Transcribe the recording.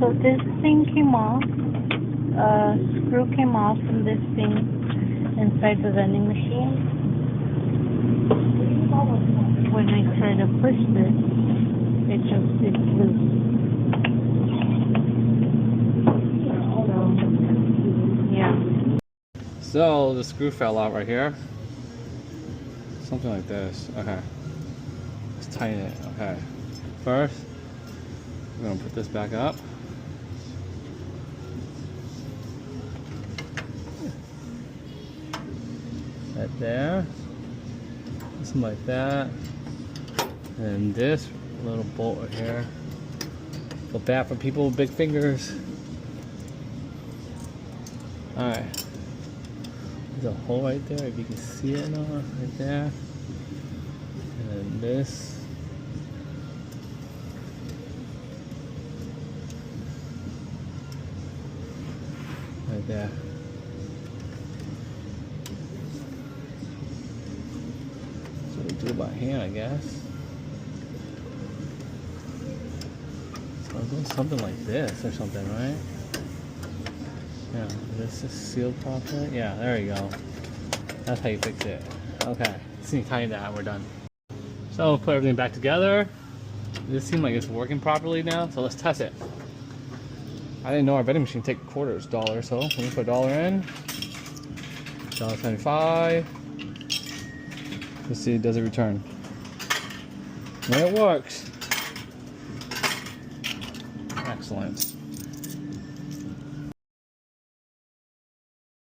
So this thing came off. Screw came off from this thing inside the vending machine. When I try to push this, it's loose. So, yeah. So the screw fell out right here. Something like this. Okay. Let's tighten it. Okay. First, we're gonna put this back up. Right there. Something like that. And this little bolt right here. Feel bad for people with big fingers. Alright. There's a hole right there, if you can see it now, right there. And this. Right there. So we do it by hand, I guess. So I'll do something like this or something, right? Yeah, this is sealed properly. Yeah, there you go. That's how you fix it. Okay, just need to tighten that and we're done. So we'll put everything back together. This seems like it's working properly now, so let's test it. I didn't know our vending machine take quarters, dollar, so let me put $1 in. $1.75. Let's see, does it return? And it works. Excellent.